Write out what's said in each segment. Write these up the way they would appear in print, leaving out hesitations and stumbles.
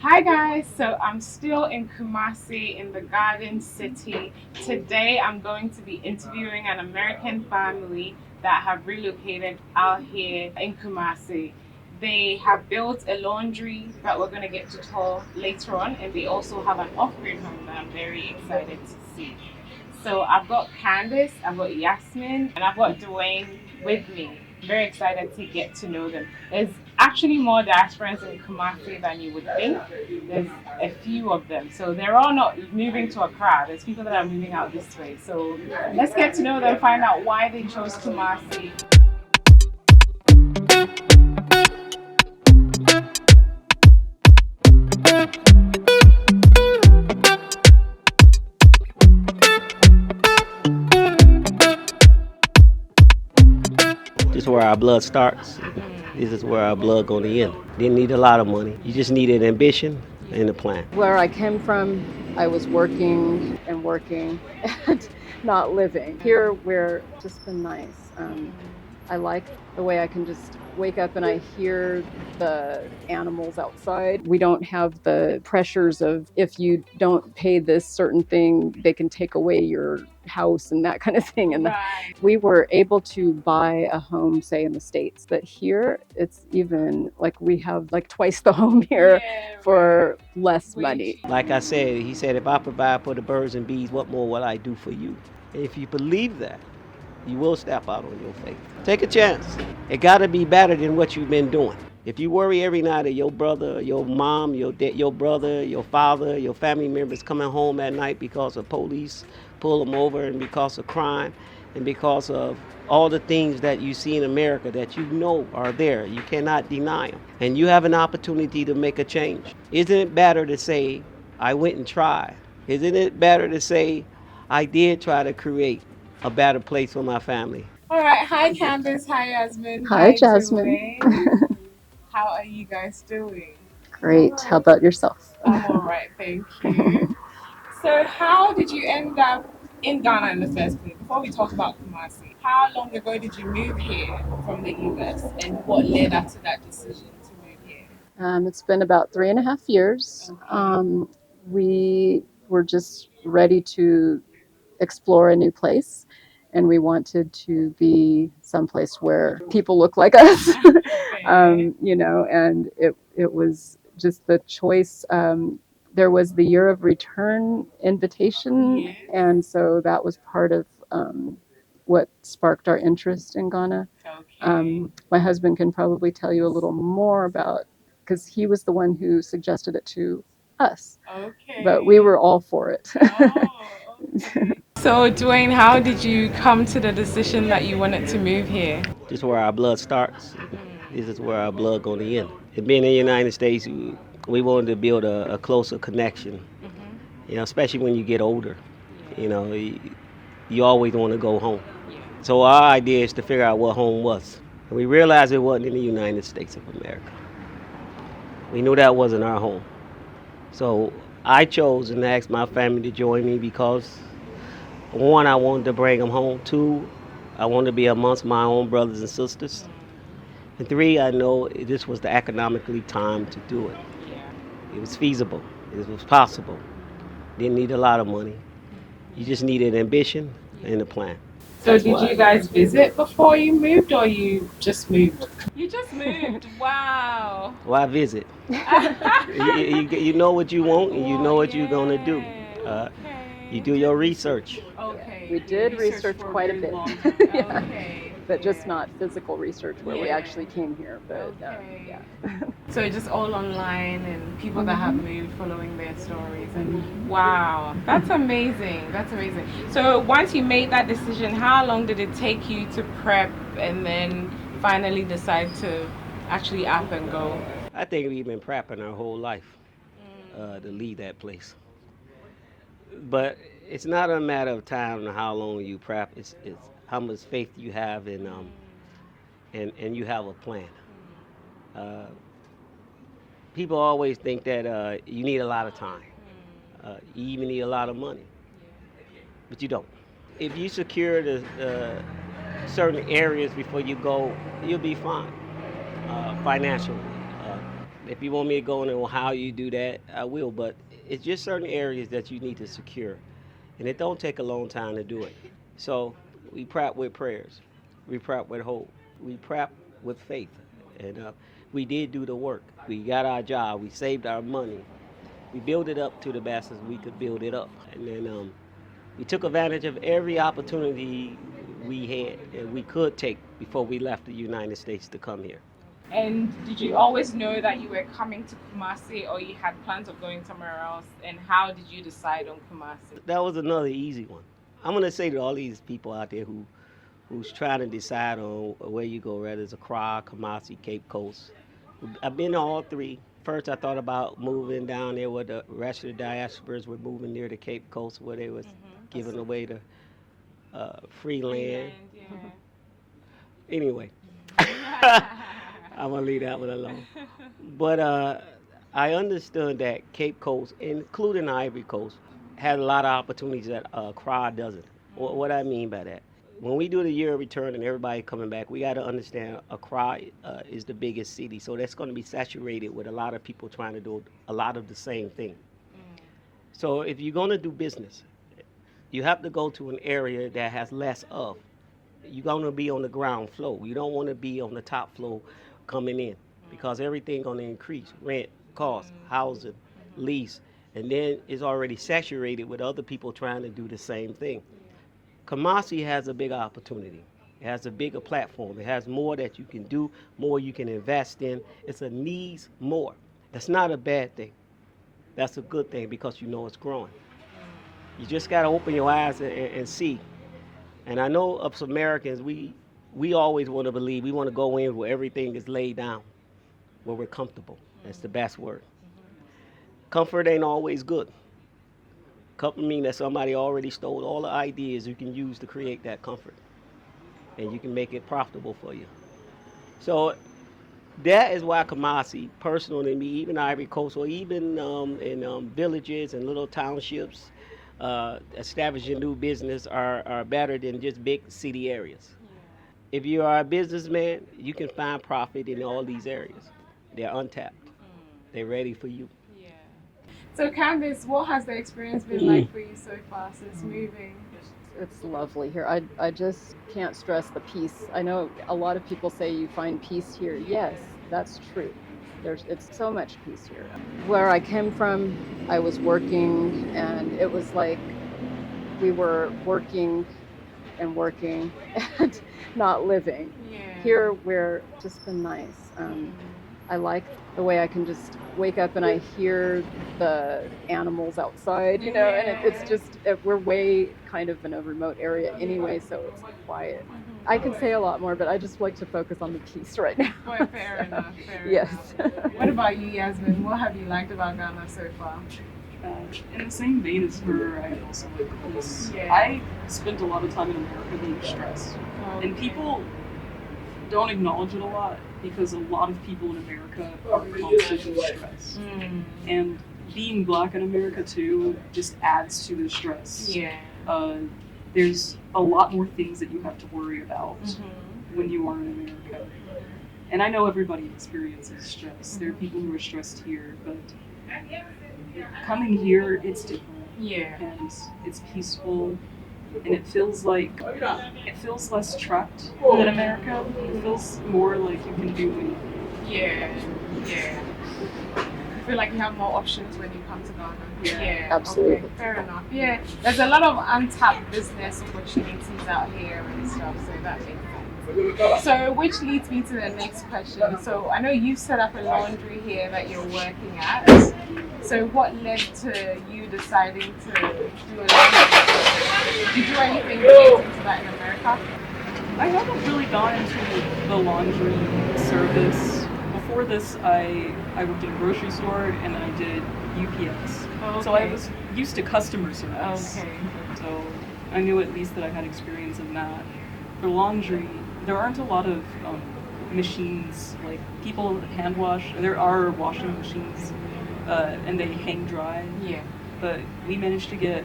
Hi guys, so I'm still in Kumasi in the Garden City. Today I'm going to be interviewing an American family that have relocated out here in Kumasi. They have built a laundry that we're going to get to tour later on, and they also have an off-grid home that I'm very excited to see. So I've got Candice, I've got Yasmin, and I've got Dwayne with me. Very excited to get to know them. There's actually more diasporans in Kumasi than you would think. There's a few of them. So they're all not moving to Accra. There's people that are moving out this way. So let's get to know them, find out why they chose Kumasi. This is where our blood starts. This is where our blood going to end. Didn't need a lot of money. You just needed ambition and a plan. Where I came from, I was working and working and not living. Here, we're just been nice. I like the way I can just wake up and I hear the animals outside. We don't have the pressures of if you don't pay this certain thing, they can take away your house and that kind of thing. And we were able to buy a home, say in the States, but here it's even like we have like twice the home here for less money. Like I said, he said, if I provide for the birds and bees, what more will I do for you? If you believe that, you will step out on your faith. Take a chance. It got to be better than what you've been doing. If you worry every night of your brother, your mom, your brother, your father, your family members coming home at night because of police pull them over and because of crime and because of all the things that you see in America that you know are there, you cannot deny them. And you have an opportunity to make a change. Isn't it better to say, I went and tried? Isn't it better to say, I did try to create a better place for my family? All right. Hi, Candice. Hi, Yasmin. Hi, Jasmine. Dwayne. How are you guys doing? Great. How about yourself? I'm all right, thank you. So, how did you end up in Ghana in the first place? Before we talk about Kumasi, how long ago did you move here from the US, and what led up to that decision to move here? It's been about 3.5 years. We were just ready to explore a new place, and we wanted to be someplace where people look like us, and it was just the choice. There was the year of return invitation, Yes. and so that was part of what sparked our interest in Ghana. Okay. My husband can probably tell you a little more about, because he was the one who suggested it to us, Okay. but we were all for it. Oh, okay. So, Dwayne, how did you come to the decision that you wanted to move here? This is where our blood starts. This is where our blood going to end. And being in the United States, we wanted to build a closer connection. Especially when you get older. You always want to go home. So our idea is to figure out what home was. And we realized it wasn't in the United States of America. We knew that wasn't our home. So I chose and asked my family to join me because, one, I wanted to bring them home. Two, I wanted to be amongst my own brothers and sisters. And three, I know this was the economically time to do it. It was feasible. It was possible. Didn't need a lot of money. You just needed ambition and a plan. So, did you guys visit before you moved, or you just moved? You just moved. Wow. Why visit? You know what you want and you know what you're going to do. You do your research. Okay. We did research for quite a very bit. long. Yeah. Okay. But just not physical research where we Yeah. actually came here. But Okay. yeah. So just all online and people that have moved following their stories, and wow, that's amazing. That's amazing. So once you made that decision, how long did it take you to prep and then finally decide to actually up and go? I think we've been prepping our whole life to leave that place. But it's not a matter of time and how long you prep. It's how much faith you have and you have a plan. Uh, People always think that you need a lot of time. You even need a lot of money, but you don't. If you secure the certain areas before you go, you'll be fine financially. If you want me to go into how you do that, I will. But it's just certain areas that you need to secure, and it don't take a long time to do it. So we prep with prayers, we prep with hope, we prep with faith, and we did do the work. We got our job, we saved our money, we built it up to the best as we could build it up, and then we took advantage of every opportunity we had and we could take before we left the United States to come here. And did you always know that you were coming to Kumasi, or you had plans of going somewhere else? And how did you decide on Kumasi? That was another easy one. I'm gonna say to all these people out there who's trying to decide on where you go, whether it's Accra, Kumasi, Cape Coast. I've been to all three. First, I thought about moving down there where the rest of the diasporas were moving near the Cape Coast, where they was giving away the free land. Yeah. Anyway, I'm gonna leave that one alone. But I understood that Cape Coast, including Ivory Coast, had a lot of opportunities that Accra doesn't. What I mean by that, when we do the year of return and everybody coming back, we got to understand Accra is the biggest city, so that's going to be saturated with a lot of people trying to do a lot of the same thing. So if you're going to do business, you have to go to an area that has less of. You're going to be on the ground floor. You don't want to be on the top floor coming in, because everything going to increase: rent, cost, housing, lease, and then it's already saturated with other people trying to do the same thing. Kumasi has a big opportunity. It has a bigger platform. It has more that you can do, more you can invest in. It's a needs more. That's not a bad thing. That's a good thing, because you know it's growing. You just got to open your eyes and see. And I know us Americans, we always want to believe, we want to go in where everything is laid down, where we're comfortable. That's the best word. Comfort ain't always good. Comfort means that somebody already stole all the ideas you can use to create that comfort, and you can make it profitable for you. So that is why Kumasi, personal to me, even Ivory Coast, or even in villages and little townships, establishing new business are better than just big city areas. If you are a businessman, you can find profit in all these areas. They're untapped. They're ready for you. So Candice, what has the experience been like for you so far since moving? It's lovely here. I just can't stress the peace. I know a lot of people say you find peace here. Yes, that's true. It's so much peace here. Where I came from, I was working, and it was like we were working and working and not living. Here, we're just been nice. I like the way I can just wake up and I hear the animals outside, and it's just, we're way kind of in a remote area anyway, so it's quiet. I could say a lot more, but I just like to focus on the peace right now. Well, fair enough. Yes. What about you, Yasmin? What have you liked about Ghana so far? In the same vein as her, I also like this. Yeah. I spent a lot of time in America being stressed, and people don't acknowledge it a lot, because a lot of people in America are constantly stressed. And being Black in America too just adds to the stress. There's a lot more things that you have to worry about when you are in America. And I know everybody experiences stress. There are people who are stressed here, but coming here, it's different. And it's peaceful. And it feels less trapped than America. It feels more like you can do anything. I feel like you have more options when you come to Ghana. Absolutely. Okay, fair enough. There's a lot of untapped business opportunities out here and stuff, so that makes sense. So, which leads me to the next question. So, I know you set up a laundry here that you're working at. So, what led to you deciding to do a laundry? Did you do anything related to that in America? I haven't really gone into the laundry service. Before this, I worked in a grocery store and I did UPS. So I was used to customer service. So I knew at least that I had experience in that. For laundry, there aren't a lot of machines, like people hand wash. There are washing machines and they hang dry. But we managed to get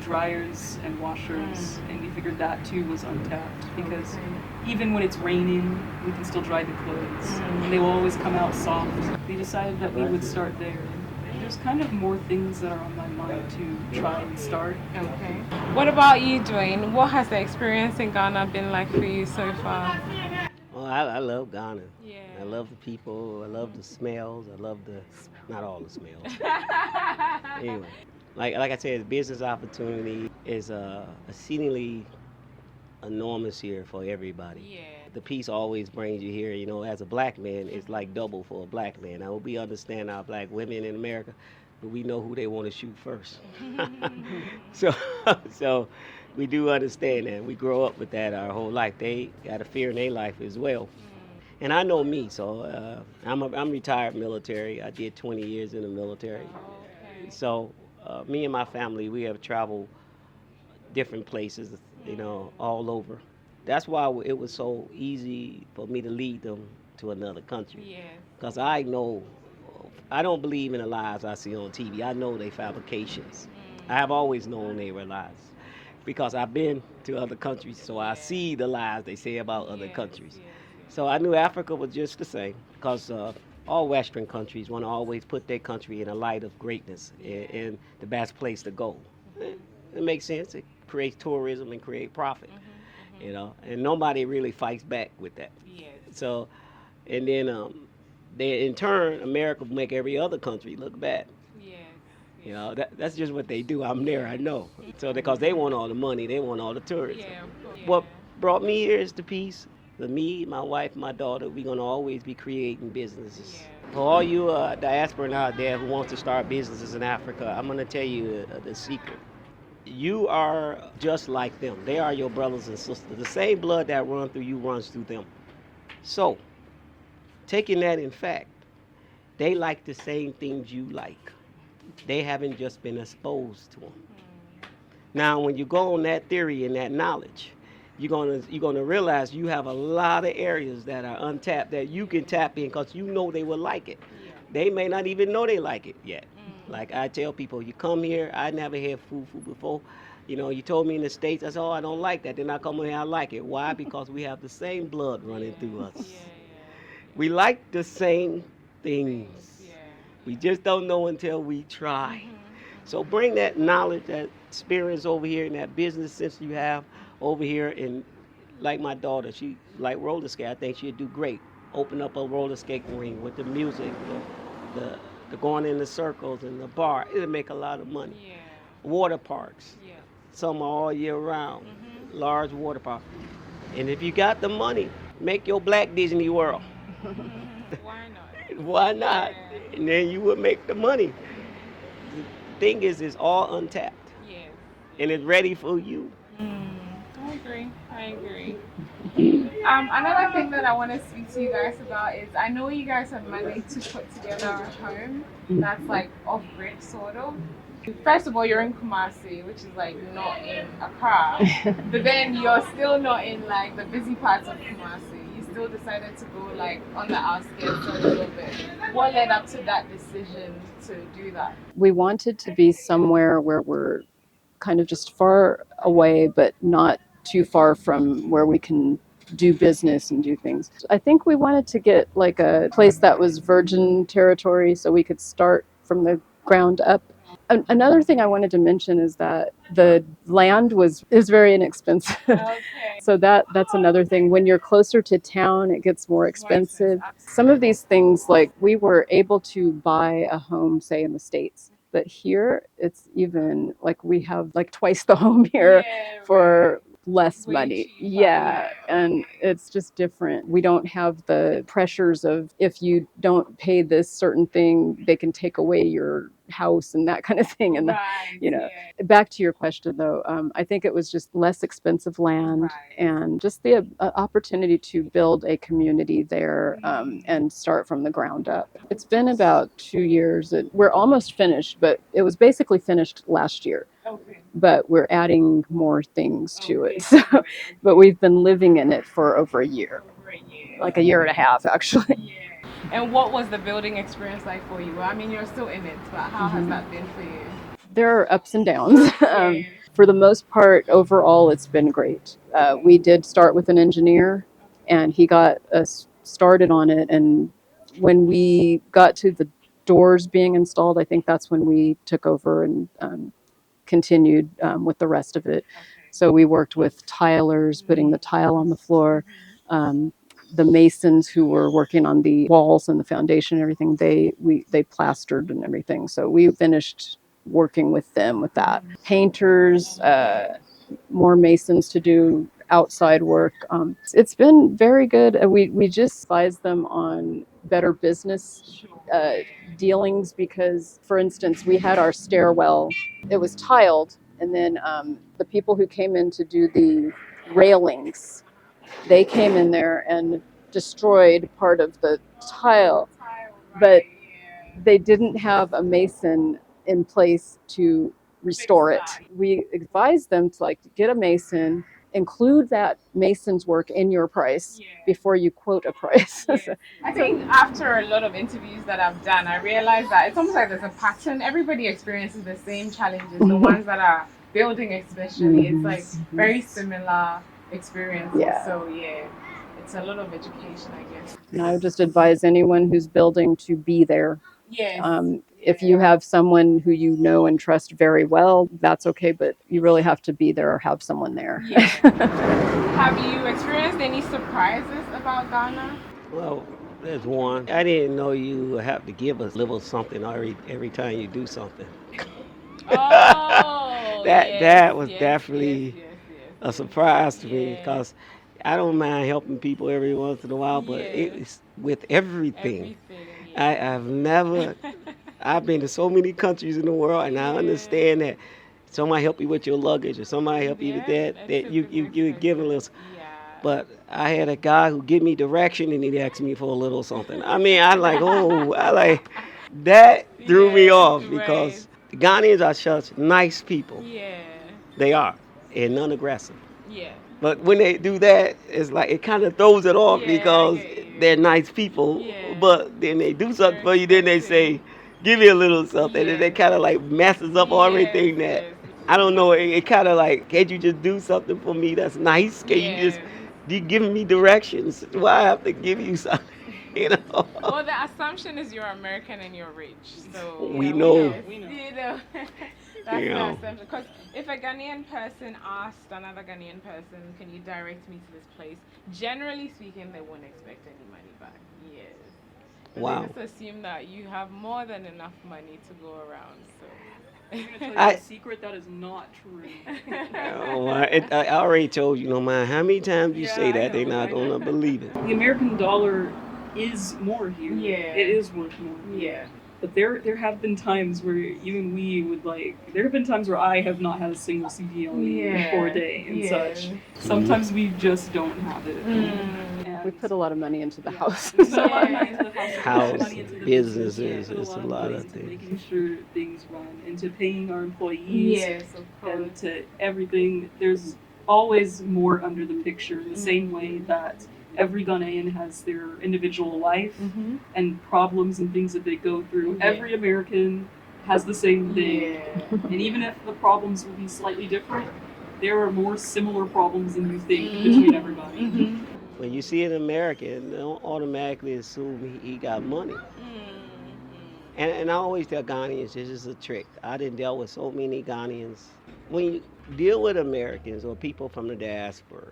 dryers and washers, and we figured that too was untapped because even when it's raining, we can still dry the clothes, and they will always come out soft. We decided that we would start there. There's kind of more things that are on my mind to try and start. Okay. What about you, Dwayne? What has the experience in Ghana been like for you so far? Well, I love Ghana. Yeah. I love the people. I love the smells. I love not all the smells. Anyway, like I said, business opportunity is exceedingly enormous here for everybody. Yeah. The peace always brings you here. You know, as a black man, it's like double for a black man. Now, we understand our black women in America, but we know who they want to shoot first. So we do understand that. We grow up with that our whole life. They got a fear in their life as well. And I know me, so I'm retired military. I did 20 years in the military. Okay. So me and my family, we have traveled different places, you know, all over. That's why it was so easy for me to lead them to another country. Yes. Because I don't believe in the lies I see on TV. I know they fabrications. I have always known they were lies because I've been to other countries, so I see the lies they say about other countries. So I knew Africa was just the same because all Western countries want to always put their country in a light of greatness and the best place to go. It makes sense. It creates tourism and create profit, you know, and nobody really fights back with that. Yes. So, and then they in turn, America will make every other country look bad. Yes. You know, that's just what they do. I'm there, I know. So because they want all the money, they want all the tourism. Yeah, of course. What brought me here is the peace. For me, my wife, my daughter, we're gonna always be creating businesses. Yeah. For all you diaspora out there who wants to start businesses in Africa, I'm gonna tell you the secret. You are just like them. They are your brothers and sisters. The same blood that runs through you runs through them. So, taking that in fact, they like the same things you like. They haven't just been exposed to them. Now, when you go on that theory and that knowledge, you're gonna realize you have a lot of areas that are untapped that you can tap in because you know they will like it. They may not even know they like it yet. Like I tell people, you come here, I never had food before. You know, you told me in the States, I said, oh, I don't like that. Then I come here, I like it. Why? Because we have the same blood running through us. We like the same things. We just don't know until we try. So bring that knowledge, that experience over here and that business sense you have over here. And like my daughter, she like roller skate. I think she'd do great. Open up a roller skating ring with the music, the going in the circles and the bar. It'll make a lot of money. Yeah. Water parks. Yeah. Some are all year round. Large water parks. And if you got the money, make your black Disney World. Why not? Why not? Yeah. And then you would make the money. The thing is, it's all untapped. Yes. And it's ready for you. I agree. Another thing that I want to speak to you guys about is I know you guys have managed to put together a home that's like off-grid sort of. First of all, you're in Kumasi, which is like not in Accra, but then you're still not in like the busy parts of Kumasi. You still decided to go like on the outskirts a little bit. What led up to that decision to do that? We wanted to be somewhere where we're kind of just far away, but not too far from where we can do business and do things. I think we wanted to get like a place that was virgin territory so we could start from the ground up. Another thing I wanted to mention is that the land is very inexpensive. Okay. So that's another thing. When you're closer to town, it gets more expensive. Some of these things, like we were able to buy a home, say in the States, but here it's even like we have like twice the home here for less Way money. cheaper. Yeah. And it's just different. We don't have the pressures of if you don't pay this certain thing, they can take away your house and that kind of thing. And back to your question though, I think it was just less expensive land and just the opportunity to build a community there and start from the ground up. It's been about 2 years. We're almost finished, but it was basically finished last year. Okay. But we're adding more things to it. So, but we've been living in it for over a year. Like a year and a half, actually. Yeah. And what was the building experience like for you? I mean, you're still in it, but how has that been for you? There are ups and downs. for the most part, overall, it's been great. We did start with an engineer, and he got us started on it. And when we got to the doors being installed, I think that's when we took over and continued with the rest of it. So we worked with tilers, putting the tile on the floor. Um, the masons who were working on the walls and the foundation and everything, they plastered and everything. So we finished working with them with that. Painters, more masons to do outside work. It's been very good. We just advise them on better business dealings because, for instance, we had our stairwell. It was tiled, and then the people who came in to do the railings, they came in there and destroyed part of the tile, but they didn't have a mason in place to restore it. We advised them to like get a mason, include that mason's work in your price before you quote a price. I think after a lot of interviews that I've done, I realized that it's almost like there's a pattern. Everybody experiences the same challenges. The ones that are building, especially, it's like very similar experiences. Yeah. So yeah, it's a lot of education, I guess. And I would just advise anyone who's building to be there. Yes. If you have someone who you know and trust very well, that's okay, but you really have to be there or have someone there. Yeah. Have you experienced any surprises about Ghana? Well, there's one. I didn't know you have to give us a little something every time you do something. Oh, That was definitely a surprise to me because I don't mind helping people every once in a while, but it's with everything. I've never, I've been to so many countries in the world, and I understand that somebody help you with your luggage or somebody help you with that you give a little. But I had a guy who give me direction and he'd ask me for a little something. I mean, that threw me off because the Ghanaians are such nice people. Yeah. They are, and non-aggressive. Yeah. But when they do that, it's like it kind of throws it off Yeah, because I get you. they're nice people. Yeah. But then they do something for you, then they say, "Give me a little something," and they kind of like messes up everything that. I don't know. It kind of like, can't you just do something for me that's nice? Can you just you giving me directions? Why I have to give you something? You know. Well, the assumption is you're American and you're rich. So We know. You know. That's the assumption. Because if a Ghanaian person asked another Ghanaian person, "Can you direct me to this place?" Generally speaking, they won't expect any money back. Yes. But Wow. they just assume that you have more than enough money to go around. So. I'm going to tell you a secret that is not true. I already told you, no matter how many times you say that, they're not going to believe it. The American dollar is more here. Yeah. It is worth more. Yeah. But there have been times where even we would there have been times where I have not had a single CD on me for a day and such. Sometimes we just don't have it. We put a lot of money into the house. We put a lot of money into the house. House, businesses, it's a lot of into things. making sure things run, into paying our employees, Yes, of course. and to everything. There's always more under the picture, in the same way that every Ghanaian has their individual life and problems and things that they go through. Every American has the same thing. And even if the problems will be slightly different, there are more similar problems than you think between everybody. When you see an American, don't automatically assume he got money. And I always tell Ghanaians, this is a trick. I didn't deal with so many Ghanaians. When you deal with Americans or people from the diaspora,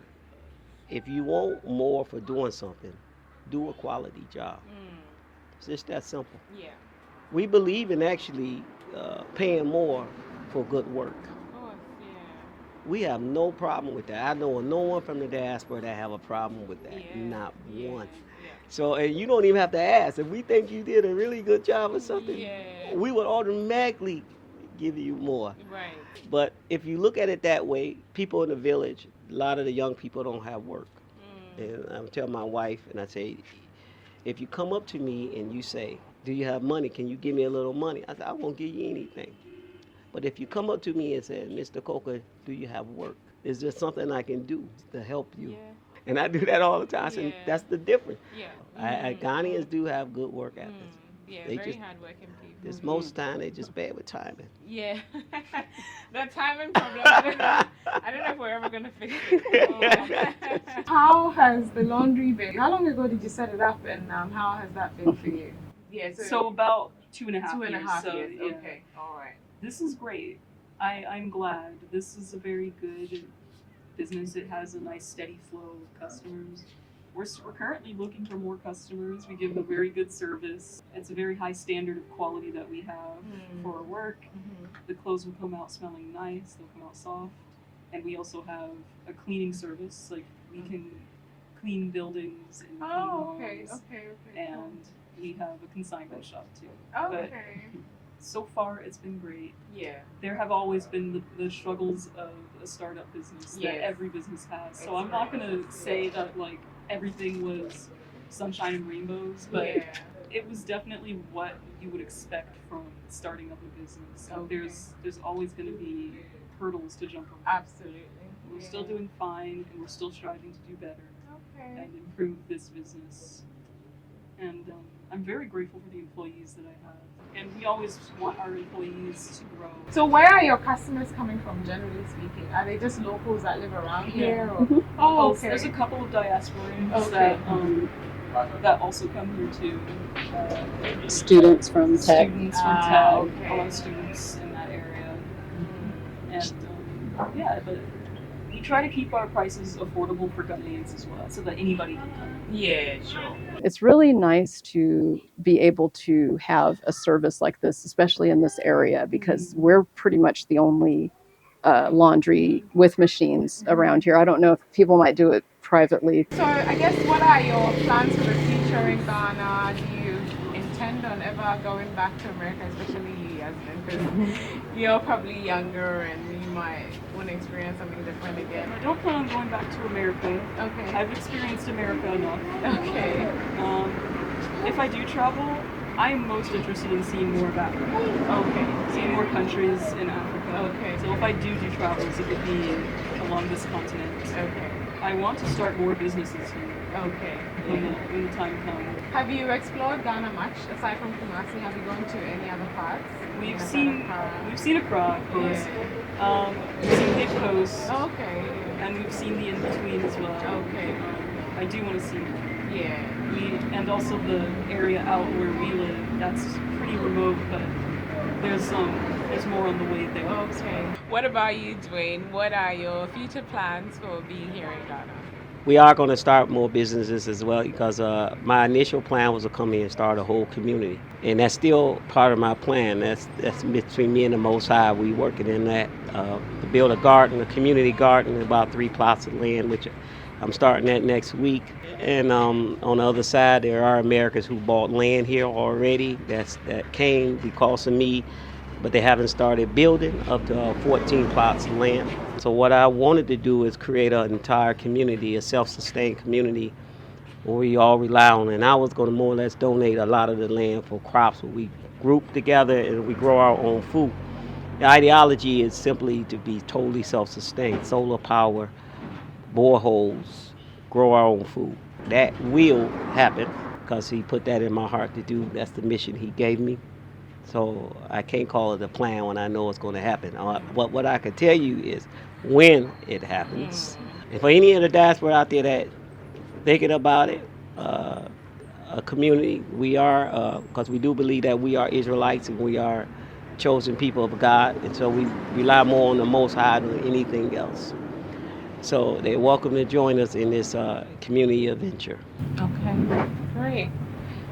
if you want more for doing something, do a quality job. It's just that simple. Yeah. We believe in actually paying more for good work. Of course, We have no problem with that. I know no one from the diaspora that have a problem with that. Not one. So and you don't even have to ask. If we think you did a really good job or something, we would automatically give you more. Right. But if you look at it that way, people in the village, a lot of the young people don't have work. And I tell my wife, and I say, if you come up to me and you say, "Do you have money? Can you give me a little money?" I said, "I won't give you anything." But if you come up to me and say, "Mr. Coker, do you have work? Is there something I can do to help you?" And I do that all the time. I said, that's the difference. Ghanaians do have good work ethics. Yeah, They very just- hardworking people. Just most of the time, they just bad with timing. Yeah. The timing problem. I don't know if we're ever gonna fix it. How has the laundry been? How long ago did you set it up, and how has that been for you? Yeah. So about 2.5 two and a years. half So, years. yeah. Okay. All right. This is great. I'm glad. This is a very good business. It has a nice steady flow of customers. We're currently looking for more customers. We give a very good service. It's a very high standard of quality that we have for our work. The clothes will come out smelling nice. They'll come out soft. And we also have a cleaning service. Like we can clean buildings and clean Okay. homes. Okay. And we have a consignment shop too. Okay. So far, it's been great. Yeah. There have always been the struggles of a startup business that Yes. every business has. So I'm not gonna say that like everything was sunshine and rainbows, but Yeah. it was definitely what you would expect from starting up a business. Okay. There's always gonna be hurdles to jump over. Absolutely. We're still doing fine, and we're still striving to do better Okay. and improve this business. And I'm very grateful for the employees that I have. And we always want our employees to grow. So where are your customers coming from, generally speaking? Are they just locals that live around here? Or? Oh, okay. There's a couple of diasporans Okay. that also come here too. Students from tech. Students from Tech, Okay. a lot of students in that area. And yeah, but we try to keep our prices affordable for Ghanaians as well, so that anybody can come. Yeah, sure. It's really nice to be able to have a service like this, especially in this area, because we're pretty much the only laundry with machines around here. I don't know if people might do it privately. So I guess what are your plans for the future in Ghana? Do you intend on ever going back to America, especially you, Yasmin? Because you're probably younger and you might want to experience something different again. I don't plan on going back to America. Okay. I've experienced America enough. Okay. If I do travel, I am most interested in seeing more of Africa. Okay. Seeing more countries in Africa. Okay. So if I do travels, it would be along this continent. Okay. I want to start more businesses here Okay. when the time comes. Have you explored Ghana much aside from Kumasi? Have you gone to any other parts? We've Aside seen from Accra? Accra, we've seen Cape Coast, Okay. and we've seen the in-between as well. Okay. I do want to see more. Yeah. And also the area out where we live, that's pretty remote, but there's more on the way there. Okay. What about you, Dwayne? What are your future plans for being here in Ghana? We are going to start more businesses as well because my initial plan was to come here and start a whole community, and that's still part of my plan. That's between me and the Most High. We working in that to build a garden, a community garden, about 3 plots of land, which I'm starting that next week. And on the other side, there are Americans who bought land here already. That came because of me, but they haven't started building up to 14 plots of land. So what I wanted to do is create an entire community, a self-sustained community where we all rely on. And I was going to more or less donate a lot of the land for crops where we group together and we grow our own food. The ideology is simply to be totally self-sustained, solar power, boreholes, grow our own food. That will happen because he put that in my heart to do. That's the mission he gave me. So I can't call it a plan when I know it's going to happen. But what I can tell you is when it happens. And for any of the diaspora out there that thinking about it, a community, we are, because we do believe that we are Israelites and we are chosen people of God. And so we rely more on the Most High than anything else. So they're welcome to join us in this community adventure. Okay. Great.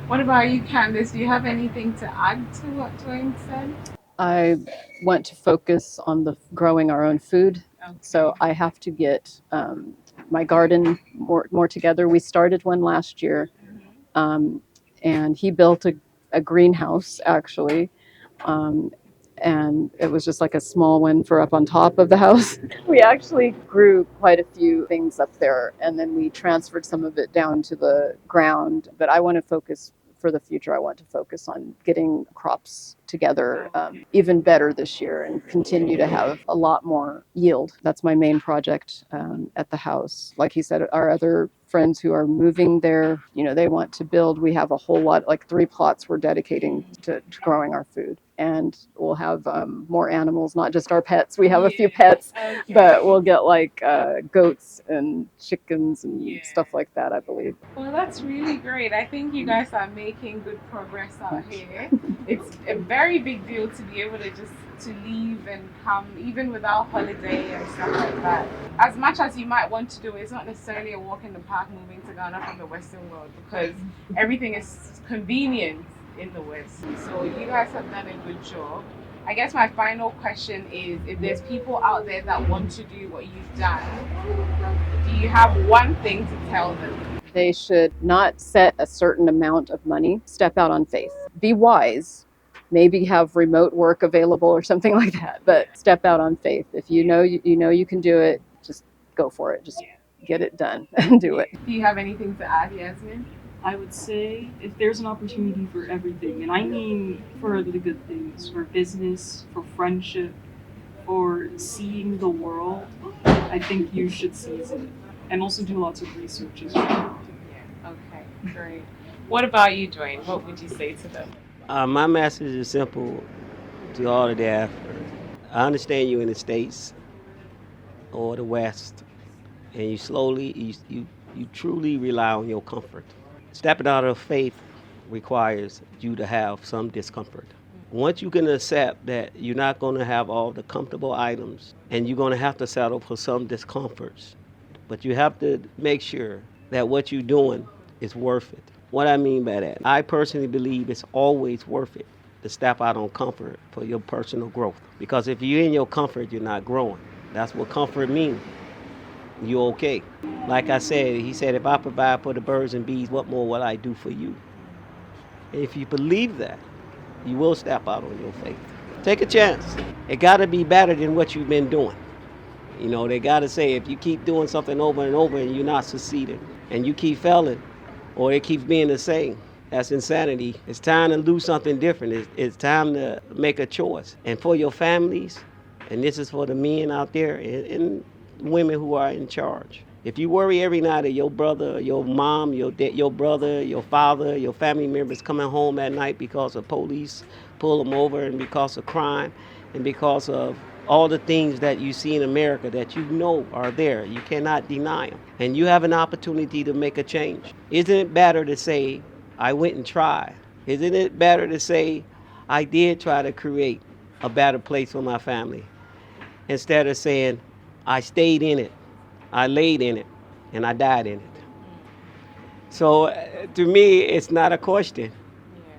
What about you, Candice? Do you have anything to add to what Dwayne said? I want to focus on the growing our own food. Okay. So I have to get my garden more together. We started one last year, and he built a greenhouse actually, and it was just like a small one for up on top of the house. We actually grew quite a few things up there, and then we transferred some of it down to the ground. But I want to focus. For the future, I want to focus on getting crops together even better this year and continue to have a lot more yield. That's my main project at the house. Like he said, our other friends who are moving there, they want to build. We have a whole lot, like 3 plots we're dedicating to growing our food. And we'll have more animals, not just our pets. We have a few pets, but we'll get like goats and chickens and stuff like that, I believe. Well, that's really great. I think you guys are making good progress out here. It's a very big deal to be able to just to leave and come, even without holiday and stuff like that. As much as you might want to do, it's not necessarily a walk in the park moving to Ghana from the Western world, because everything is convenient in the West. So you guys have done a good job. I guess my final question is, if there's people out there that want to do what you've done, do you have one thing to tell them? They should not set a certain amount of money. Step out on faith. Be wise. Maybe have remote work available or something like that, but step out on faith. If you know you can do it, just go for it. Just get it done and do it. Do you have anything to add, Yasmin? I would say if there's an opportunity for everything, and I mean for the good things, for business, for friendship, for seeing the world, I think you should seize it. And also do lots of research as well. Yeah, okay, great. What about you, Dwayne? What would you say to them? My message is simple to all the diaspora. I understand you in the States or the West, and you slowly, you truly rely on your comfort. Stepping out of faith requires you to have some discomfort. Once you can accept that you're not going to have all the comfortable items, and you're going to have to settle for some discomforts, but you have to make sure that what you're doing is worth it. What I mean by that, I personally believe it's always worth it to step out on comfort for your personal growth. Because if you're in your comfort, you're not growing. That's what comfort means. You're okay. Like I said, he said, if I provide for the birds and bees, what more will I do for you? If you believe that, you will step out on your faith. Take a chance. It got to be better than what you've been doing. They got to say, if you keep doing something over and over and you're not succeeding, and you keep failing, or it keeps being the same, that's insanity. It's time to do something different. It's time to make a choice. And for your families, and this is for the men out there and women who are in charge. If you worry every night of your brother, your mom, your brother, your father, your family members coming home at night because of police pull them over, and because of crime, and because of all the things that you see in America that you know are there, you cannot deny them. And you have an opportunity to make a change. Isn't it better to say, I went and tried? Isn't it better to say, I did try to create a better place for my family? Instead of saying, I stayed in it, I laid in it, and I died in it. So to me, it's not a question.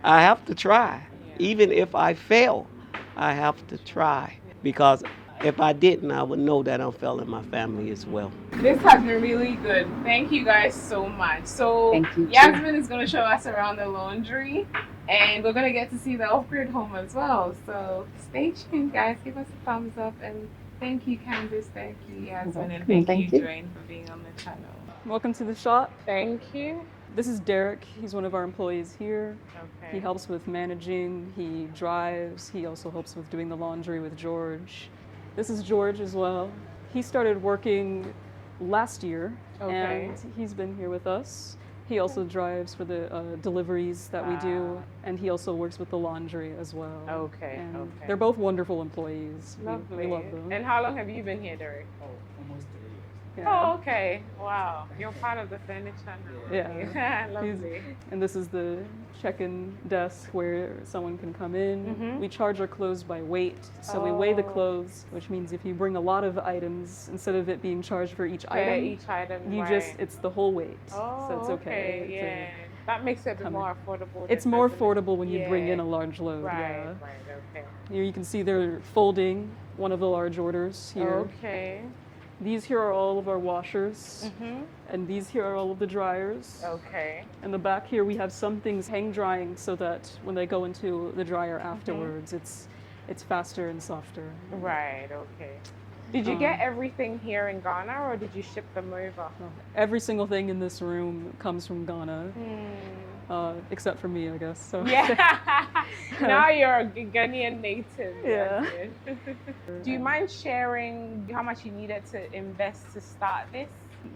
I have to try. Even if I fail, I have to try. Because if I didn't, I would know that I'm failing my family as well. This has been really good. Thank you guys so much. So Thank you, Yasmin is going to show us around the laundry, and we're going to get to see the off-grid home as well. So stay tuned, guys. Give us a thumbs up, and thank you, Candice. Thank you, Yasmin, and thank you, Dwayne, for being on the channel. Welcome to the shop. Thank you. This is Derek. He's one of our employees here. Okay. He helps with managing, he drives, he also helps with doing the laundry with George. This is George as well. He started working last year, and he's been here with us. He also drives for the deliveries that we do, and he also works with the laundry as well. Okay, And okay. They're both wonderful employees. Lovely. We love them. And how long have you been here, Derek? Almost 3 years. Yeah. Oh, okay. Wow. You're part of the furniture now. Yeah. Lovely. And this is the check-in desk where someone can come in. We charge our clothes by weight. So we weigh the clothes, which means if you bring a lot of items, instead of it being charged for each item, it's the whole weight. Oh, so it's okay. Yeah. That makes it a bit more affordable. It's more affordable when you bring in a large load. Right, Yeah. right, okay. Here you can see they're folding one of the large orders here. Okay. These here are all of our washers, and these here are all of the dryers. Okay. In the back here, we have some things hang drying so that when they go into the dryer afterwards, it's faster and softer. Right, okay. Did you get everything here in Ghana, or did you ship them over? Every single thing in this room comes from Ghana, except for me, I guess. So. Yeah. Now you're a Ghanaian native. Yeah. Do you mind sharing how much you needed to invest to start this?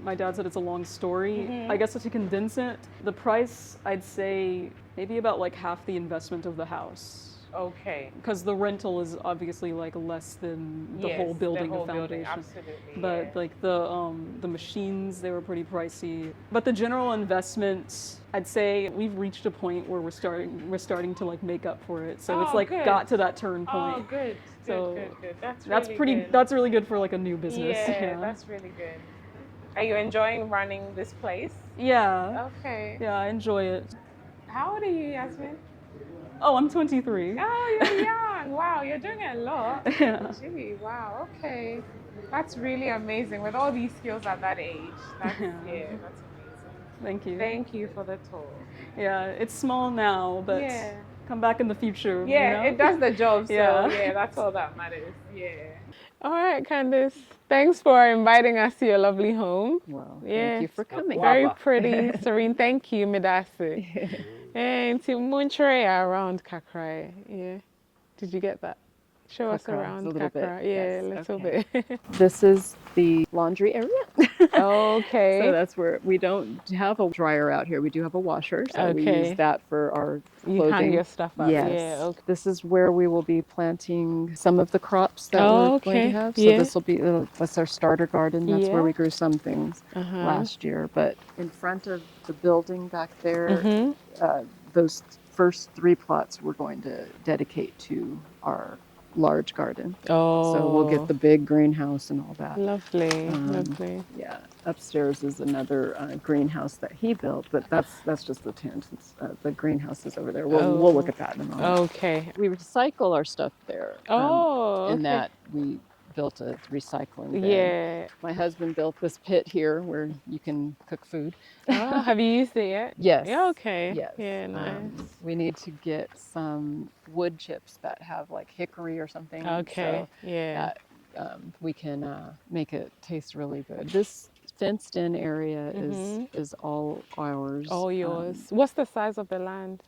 My dad said it's a long story. I guess to condense it, the price, I'd say maybe about like half the investment of the house. Okay. Because the rental is obviously like less than the Yes, whole building the whole of foundation. absolutely. But yeah. like the machines, they were pretty pricey. But the general investment, I'd say we've reached a point where we're starting to like make up for it. So it's Oh, like good. got to that turn point. Oh, good. So Good. That's really pretty. good. That's really good for like a new business. Yeah, that's really good. Are you enjoying running this place? Yeah. Okay. Yeah, I enjoy it. How old are you, Yasmin? Oh, I'm 23. Oh, you're young. Wow, you're doing a lot. Yeah. Gee, wow. Okay. That's really amazing with all these skills at that age. That's, Yeah. yeah, that's amazing. Thank you. Thank you for the talk. Yeah, it's small now, but Yeah. come back in the future. Yeah, you know? it does the job. So Yeah. yeah, that's all that matters. Yeah. All right, Candice. Thanks for inviting us to your lovely home. Well, Yeah. thank you for coming. Very pretty, serene. Thank you, Midasi. And to Montreal around Kakra. Yeah. Did you get that? Show us Kakra, around a little bit, Kakra. Yeah, yes, a little okay. bit. This is the laundry area. Okay. So that's where we don't have a dryer out here. We do have a washer, so we Okay. use that for our You clothing. hang your stuff up. Yes. Yeah. Okay. This is where we will be planting some of the crops that Oh, we're going okay. to have. So Yeah. this will be that's our starter garden. That's where Yeah. we grew some things last year. But in front of the building back there, those first 3 plots we're going to dedicate to our large garden. Oh. So we'll get the big greenhouse and all that. Lovely. Lovely. Yeah, upstairs is another greenhouse that he built, but that's just the tent. The greenhouse is over there. We'll look at that in a moment. Okay. We recycle our stuff there. Oh. In okay. that we built a recycling bin. Yeah. My husband built this pit here where you can cook food. Oh, have you used it yet? Yes. Yeah. Okay. Yes. Yeah. Nice. We need to get some wood chips that have like hickory or something. Okay. So Yeah. that we can make it taste really good. This fenced in area is all ours. All yours. What's the size of the land?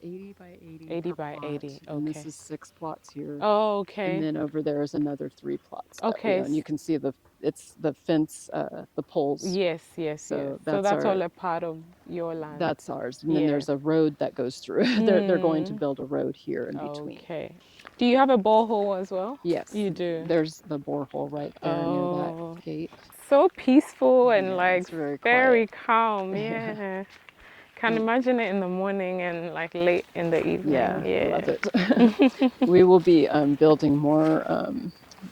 80 by 80. 80 per by plot. 80, And this okay. is 6 plots here. Oh, okay. And then over there is another 3 plots. Okay. And you can see it's the fence, the poles. Yes. So yes. So that's that's our- all a part of your land. That's ours. And then Yeah. there's a road that goes through. They're going to build a road here in between. Okay. Do you have a borehole as well? Yes. You do. There's the borehole right there near Oh. that gate. So peaceful and Yeah, like it's very very quiet. calm. Yeah. Can imagine it in the morning and like late in the evening. Yeah, love it. We will be building more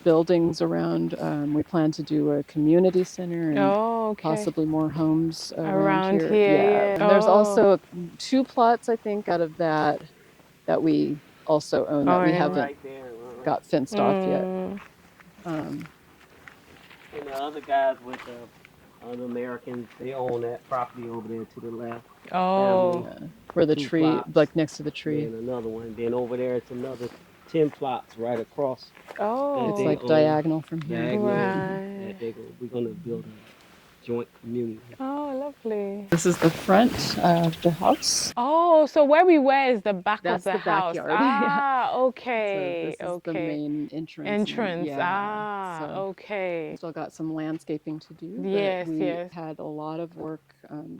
buildings around. We plan to do a community center and Oh, okay. possibly more homes Around here. here, yeah. And there's Oh. also 2 plots, I think, out of that we also own that we yeah. haven't Right there. got fenced off yet. And the other guys with the other Americans, they own that property over there to the left. Oh. Family. Where the 2 tree, plots. like next to the tree. And another one. Then over there it's another 10 plots right across. Oh. It's they like own diagonal from here. Diagonal. Right. We're going to build a joint community. Oh, lovely. This is the front of the house. Oh, so where we were is the back That's of the, the house. backyard. Ah, So okay. this is okay. the main entrance. Entrance. Yeah. Ah, So okay. still got some landscaping to do. but Yes, we yes. had a lot of work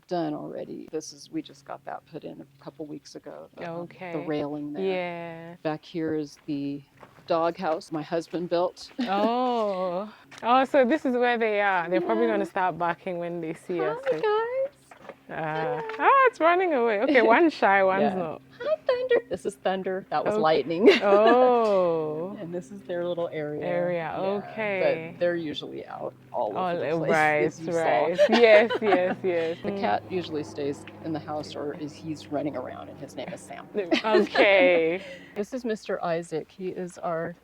done already. We just got that put in a couple weeks ago. The Okay. railing there. Yeah. Back here is the dog house my husband built. Oh. Oh, so this is where they are. They're probably going to start barking when they see us. Hi guys. It's running away. Okay, one's shy, one's Yeah. not. Hi Thunder. This is Thunder. That was Okay. lightning. Oh. And this is their little area. Area, okay. But they're usually out all over the place. Right, as you saw. right. Yes, yes, yes. The cat usually stays in the house or he's running around and his name is Sam. Okay. This is Mr. Isaac. He is our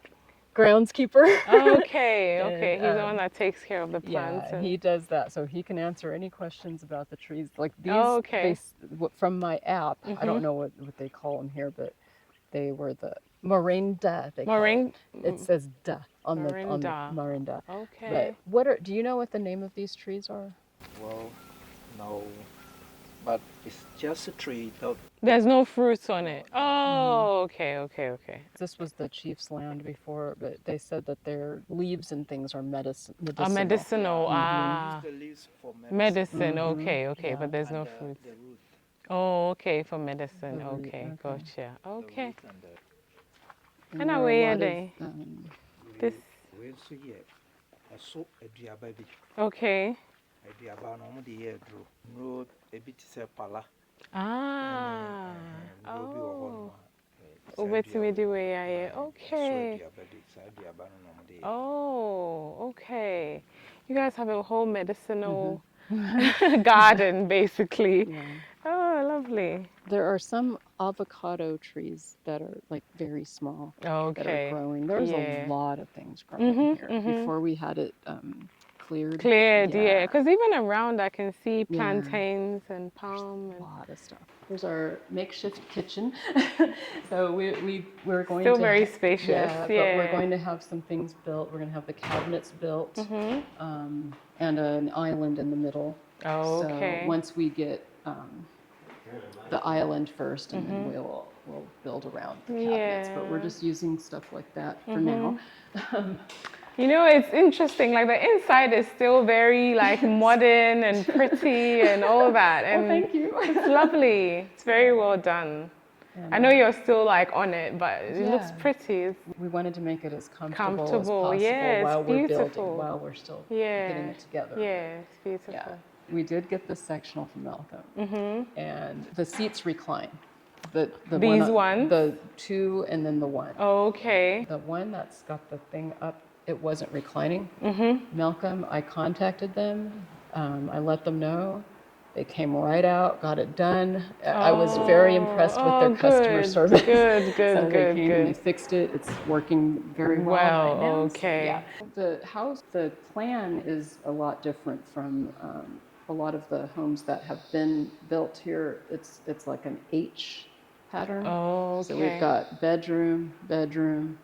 groundskeeper. Okay, And, okay. He's the one that takes care of the plants. Yeah, he does that. So he can answer any questions about the trees. Like these, Oh, okay. from my app, I don't know what they call them here, but they were the Morinda. They call it. It says "da" on the Morinda. Okay. But do you know what the name of these trees are? Well, no. but it's just a tree without. There's no fruits on it. Oh, okay, okay, okay. This was the chief's land before, but they said that their leaves and things are medicinal. Medicinal. Use the leaves for medicine. Medicine. Okay, okay, Yeah. but there's no And fruits. the root. Oh, okay, for medicine. The root, Okay, okay. gotcha. The Okay. root and the. And there are away a are lot they? of, This. We so yeah. So aduaba bi. Okay. Aduaba no mo de here draw. No a bit say pala. Ah. No bi wo ho Oh. no. Ubetimi di way aye. Okay. So aduaba de say aduaba no mo de. Oh, okay. You guys have a whole medicinal garden, basically. yeah. Oh, lovely. There are some avocado trees that are like very small that are Okay. growing. There's Yeah. a lot of things growing here. mhm. Before we had it cleared. Cleared, yeah. Because even around I can see Yeah. plantains and palm A and lot of stuff. Here's our makeshift kitchen. So we're going still to very spacious. yeah, but we're going to have some things built. We're going to have the cabinets built and an island in the middle. Oh, okay. So once we get the island first, and then we'll build around the cabinets. But we're Yeah. just using stuff like that for now. You know, it's interesting. Like the inside is still very like modern and pretty and all that. And Thank you. it's lovely. It's very well done. And, I know you're still like on it, but it looks Yeah. pretty. It's, we wanted to make it as comfortable as Comfortable, possible yeah, it's while we're beautiful. building, while we're still yeah. getting it together. Yeah, it's beautiful. Yeah. We did get this sectional from Malcolm, and the seats recline. The These ones? the two, and then the one. Okay. The one that's got the thing up, it wasn't reclining. Malcolm, I contacted them. I let them know. They came right out, got it done. I was very impressed with their customer good, service. Good, good, So they good, came and they good. fixed it. It's working very well Well, right now. So, okay. yeah. The house, the plan is a lot different from a lot of the homes that have been built here. It's like an H pattern. Oh, okay. So we've got bedroom, bedroom,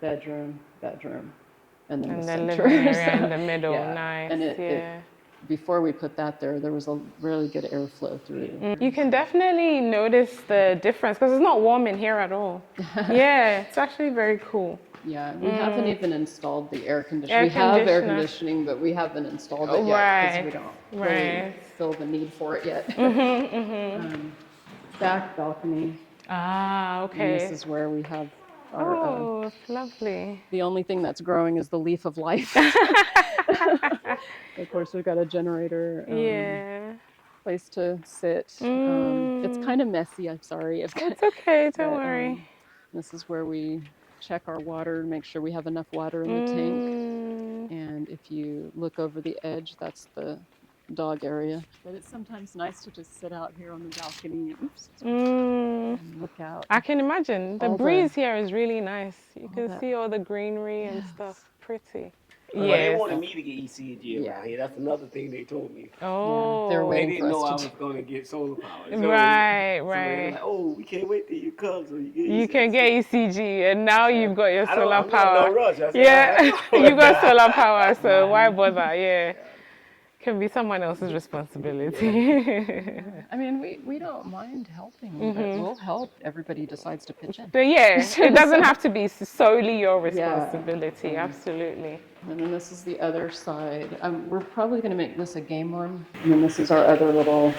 bedroom, bedroom, and then And the the center. living area in the middle, Yeah. nice, And yeah. before we put that there was a really good airflow through. You can definitely notice the difference because it's not warm in here at all. Yeah, it's actually very cool. Yeah, we haven't even installed the air conditioning. Air We have air conditioner. conditioning, but we haven't installed it yet because we don't really feel the need for it yet. Back balcony. Ah, And okay. this is where we have our. Oh, it's lovely. The only thing that's growing is the leaf of life. Of course, we've got a generator. Yeah. Place to sit. It's kind of messy. I'm sorry. It's okay, don't But, worry. This is where we check our water, make sure we have enough water in the tank. And if you look over the edge, that's the dog area. But it's sometimes nice to just sit out here on the balcony and look out. I can imagine. The All breeze here is really nice. You can that- see all the greenery and stuff. Pretty. Well, they Yes. wanted me to get ECG around here. That's another thing they told me. Oh. they're They waiting didn't for know us I to was going to get solar power. So, Right, so they were right. like, oh, we can't wait till you come so you get You ECG. can get ECG, and now you've got your I don't- solar I'm not in power. no rush. I said, Yeah, I- you got solar power, so why bother? Yeah, can be someone else's responsibility. I mean, we don't mind helping, but we'll help. Everybody decides to pitch in. But yeah, it doesn't have to be solely your responsibility. Absolutely. And then this is the other side. We're probably going to make this a game room. And then this is our other little.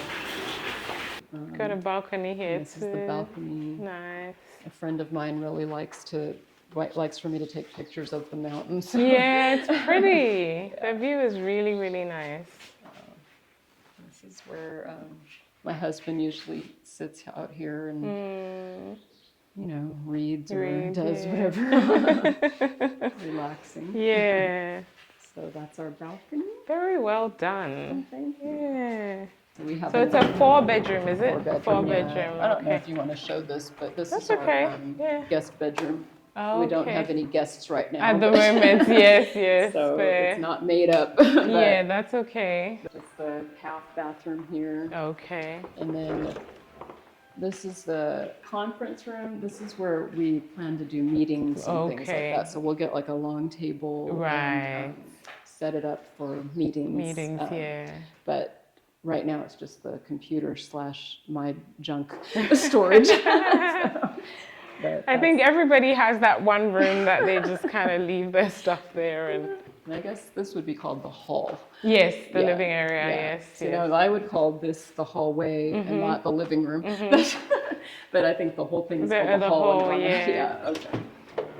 Got a balcony here This too. is the balcony. Nice. A friend of mine really likes for me to take pictures of the mountains. Yeah, it's pretty. The view is really, really nice. This is where my husband usually sits out here and reads or does whatever. Relaxing. Yeah. So that's our balcony. Very well done. Thank you. Yeah. We have So it's a 4-bedroom, is it? 4-bedroom. Four-bedroom. I don't know Okay. if you want to show this, but this That's is okay. our Yeah. guest bedroom. Oh, We don't okay. have any guests right now. At the but- moment, yes, So fair. it's not made up. but Yeah, that's okay. It's the half bathroom here. Okay. And then this is the conference room. This is where we plan to do meetings and things like Okay. that. So we'll get like a long table Right. and set it up for meetings. Meetings, yeah. But right now it's just the computer / my junk storage. I think everybody has that one room that they just kind of leave their stuff there. And I guess this would be called the hall. yes, the Yeah, living area, yeah. yes. So, yes. I would call this the hallway and not the living room. But I think the whole thing is called the hall. Yeah. Okay.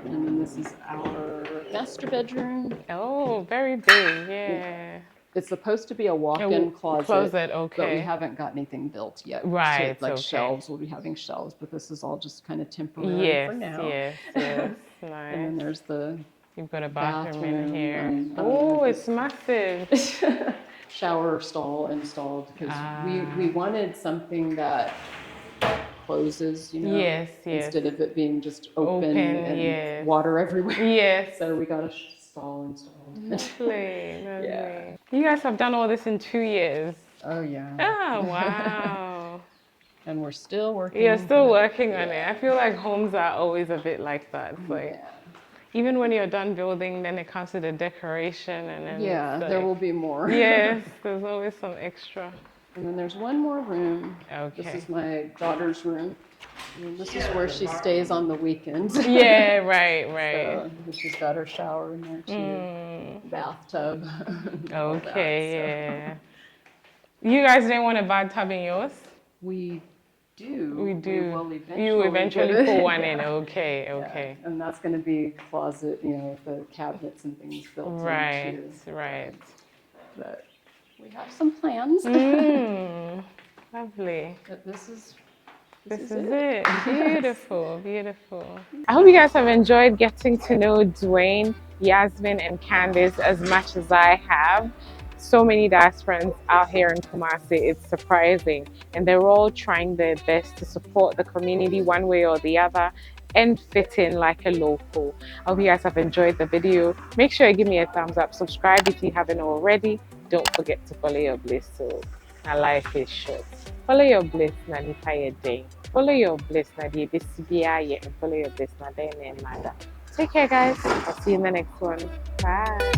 And then this is our master bedroom. Oh, very big, yeah. It's supposed to be a walk-in closet. Okay. But we haven't got anything built yet. Right, So, like okay. shelves, we'll be having shelves, but this is all just kind of temporary for now. Yes, nice. And then there's the You've got a bathroom in here. and, Oh, it's massive. shower stall installed because we wanted something that closes, Yes. instead of it being just open and yes. water everywhere. Yes. So we got a stall installed. Lovely. Yeah. You guys have done all this in 2 years. Oh yeah. Oh, wow. And we're still working. You're still working on it. I feel like homes are always a bit like that. It's like, even when you're done building, then it comes to the decoration and then there will be more. Yes, there's always some extra. And then there's one more room. Okay. This is my daughter's room. And this is where she stays on the weekends. Yeah, right. So she's got her shower in there too. Bathtub. Okay, yeah. You guys didn't want a bathtub in yours? We do. We do. Will You eventually put one in. Okay. Yeah. And that's going to be a closet, with the cabinets and things built in too. Right. But we have some plans. Lovely. But this is it. Beautiful. I hope you guys have enjoyed getting to know Dwayne, Yasmin, and Candice as much as I have. So many diasporans out here in Kumasi, it's surprising. And they're all trying their best to support the community one way or the other and fit in like a local. I hope you guys have enjoyed the video. Make sure you give me a thumbs up. Subscribe if you haven't already. Don't forget to follow your bliss. So my life is short. Follow your bliss na nipa ye day. Follow your bliss na di ebesibiya ye. Follow your bliss na day na mother. Take care, guys. I'll see you in the next one. Bye.